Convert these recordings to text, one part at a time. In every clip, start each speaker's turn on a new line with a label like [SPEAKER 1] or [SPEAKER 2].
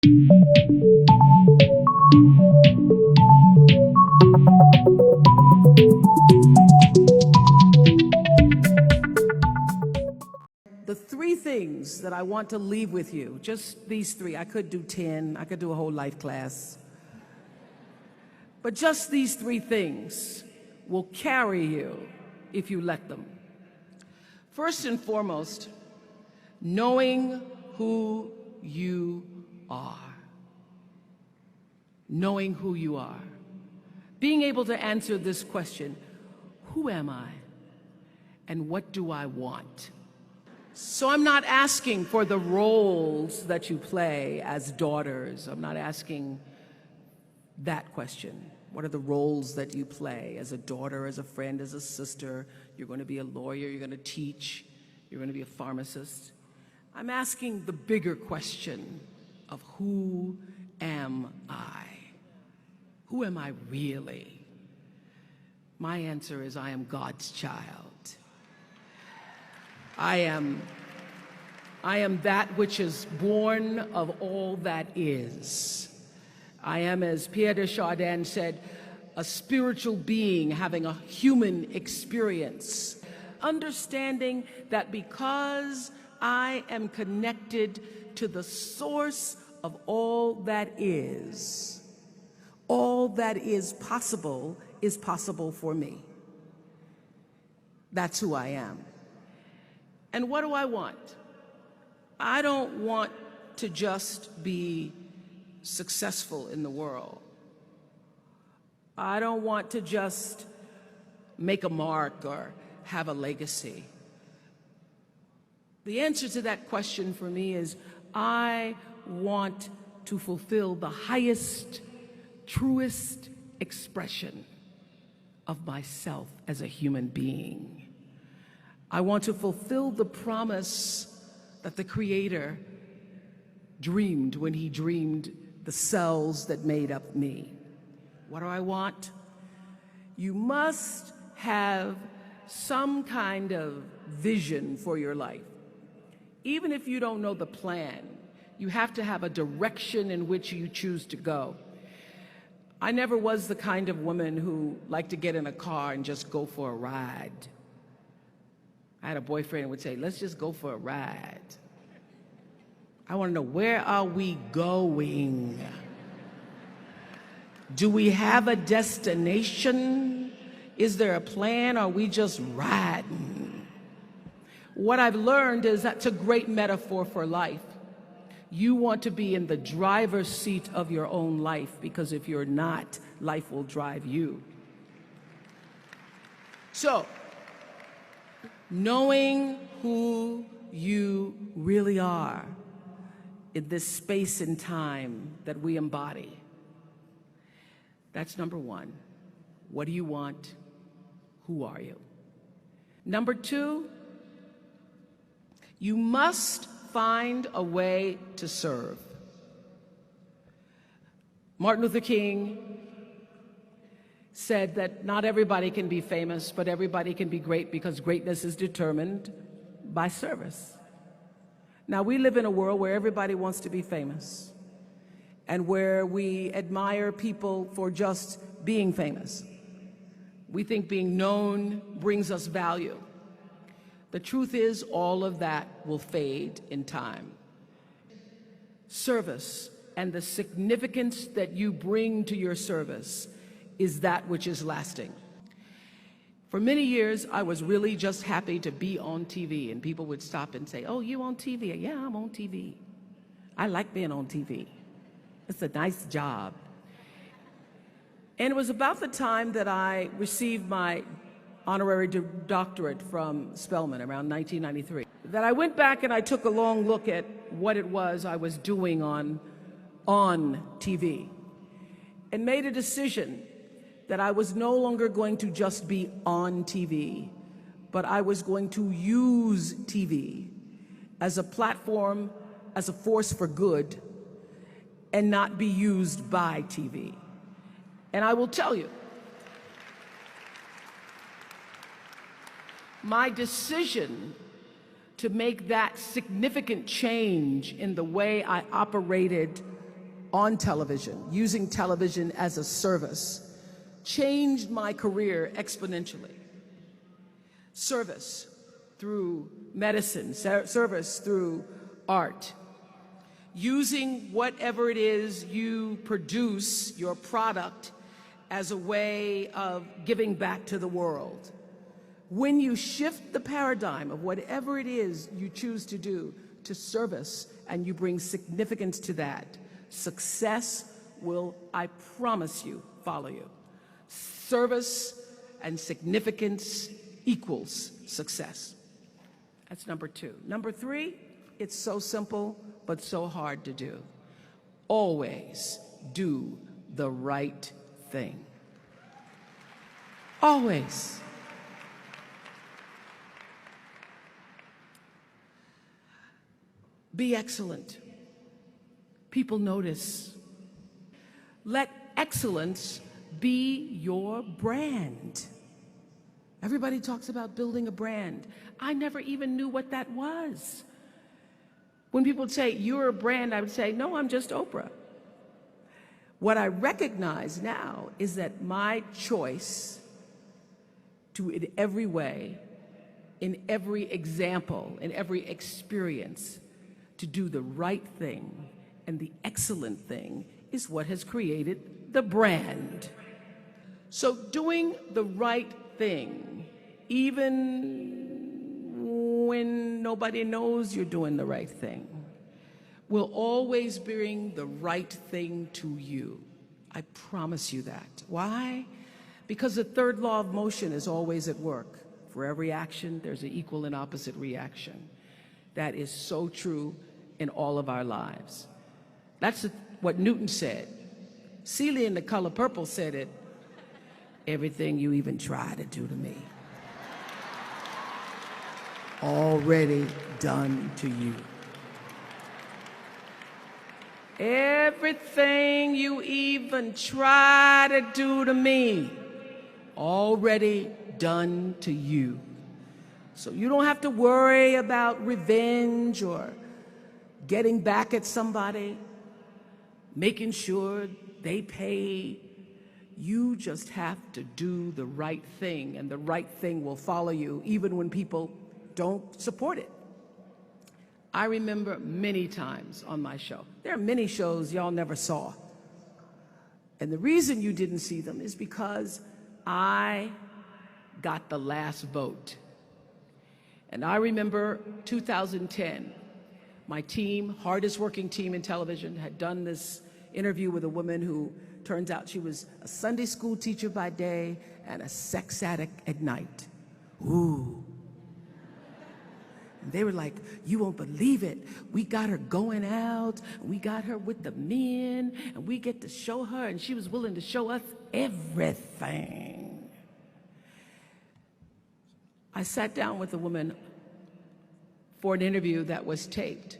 [SPEAKER 1] The three things that I want to leave with you, just these three. I could do 10, I could do a whole life class. But just these three things will carry you if you let them. First and foremost, knowing who you are. Knowing who you are. Being able to answer this question, who am I and what do I want? So I'm not asking for the roles that you play as daughters. I'm not asking that question. What are the roles that you play as a daughter, as a friend, as a sister? You're going to be a lawyer, you're going to teach, you're going to be a pharmacist. I'm asking the bigger question of who am I? Who am I really? My answer is I am God's child. I am that which is born of all that is. I am, as Pierre de Chardin said, a spiritual being having a human experience. Understanding that because I am connected to the source of all that is possible for me. That's who I am. And what do I want? I don't want to just be successful in the world. I don't want to just make a mark or have a legacy. The answer to that question for me is I want to fulfill the highest, truest expression of myself as a human being. I want to fulfill the promise that the Creator dreamed when He dreamed the cells that made up me. What do I want? You must have some kind of vision for your life. Even if you don't know the plan, you have to have a direction in which you choose to go. I never was the kind of woman who liked to get in a car and just go for a ride. I had a boyfriend who would say, let's just go for a ride. I want to know, where are we going? Do we have a destination? Is there a plan? Or are we just riding? What I've learned is that's a great metaphor for life. You want to be in the driver's seat of your own life, because if you're not, life will drive you. So, knowing who you really are in this space and time that we embody. That's number one. What do you want? Who are you? Number two, you must find a way to serve. Martin Luther King said that not everybody can be famous, but everybody can be great, because greatness is determined by service. Now, we live in a world where everybody wants to be famous and where we admire people for just being famous. We think being known brings us value. The truth is, all of that will fade in time. Service and the significance that you bring to your service is that which is lasting. For many years, I was really just happy to be on TV, and people would stop and say, oh, you on TV? Yeah, I'm on TV. I like being on TV. It's a nice job. And it was about the time that I received my honorary doctorate from Spelman, around 1993, that I went back and I took a long look at what it was I was doing on TV, and made a decision that I was no longer going to just be on TV, but I was going to use TV as a platform, as a force for good, and not be used by TV. And I will tell you, my decision to make that significant change in the way I operated on television, using television as a service, changed my career exponentially. Service through medicine, service through art, using whatever it is you produce, your product, as a way of giving back to the world. When you shift the paradigm of whatever it is you choose to do to service, and you bring significance to that, success will, I promise you, follow you. Service and significance equals success. That's number 2. Number 3, it's so simple, but so hard to do. Always do the right thing. Always. Be excellent. People notice. Let excellence be your brand. Everybody talks about building a brand. I never even knew what that was. When people would say, you're a brand, I would say, no, I'm just Oprah. What I recognize now is that my choice to, in every way, in every example, in every experience, to do the right thing and the excellent thing is what has created the brand. So doing the right thing, even when nobody knows you're doing the right thing, will always bring the right thing to you. I promise you that. Why? Because the third law of motion is always at work. For every action, there's an equal and opposite reaction. That is so true in all of our lives. That's what Newton said. Celia in The Color Purple said it. Everything you even try to do to me, already done to you. Everything you even try to do to me, already done to you. So you don't have to worry about revenge or getting back at somebody, making sure they pay. You just have to do the right thing, and the right thing will follow you even when people don't support it. I remember many times on my show. There are many shows y'all never saw. And the reason you didn't see them is because I got the last vote. And I remember 2010, my team, hardest working team in television, had done this interview with a woman who turns out she was a Sunday school teacher by day and a sex addict at night. Ooh. And they were like, you won't believe it. We got her going out, we got her with the men, and we get to show her, and she was willing to show us everything. I sat down with a woman for an interview that was taped.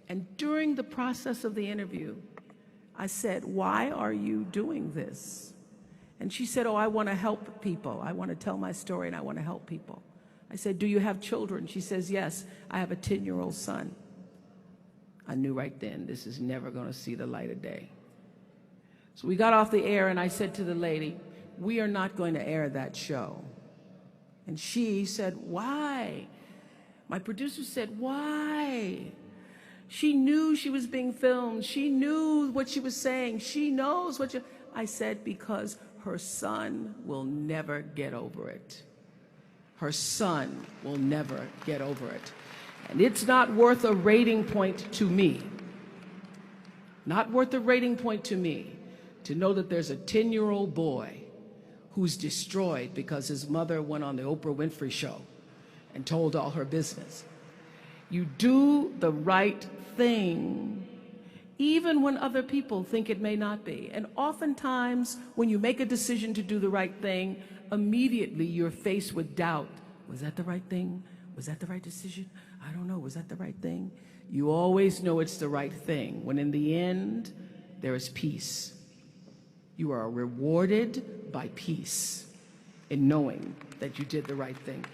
[SPEAKER 1] And during the process of the interview, I said, why are you doing this? And she said, oh, I want to help people. I want to tell my story and I want to help people. I said, do you have children? She says, yes, I have a 10-year-old son. I knew right then this is never going to see the light of day. So we got off the air and I said to the lady, we are not going to air that show. And she said, why? My producer said, why? She knew she was being filmed. She knew what she was saying. She knows what you... I said, because her son will never get over it. Her son will never get over it. And it's not worth a rating point to me. Not worth a rating point to me to know that there's a 10-year-old boy who's destroyed because his mother went on the Oprah Winfrey show and told all her business. You do the right thing, even when other people think it may not be. And oftentimes, when you make a decision to do the right thing, immediately you're faced with doubt. Was that the right thing? Was that the right decision? I don't know. Was that the right thing? You always know it's the right thing, when in the end, there is peace. You are rewarded by peace in knowing that you did the right thing.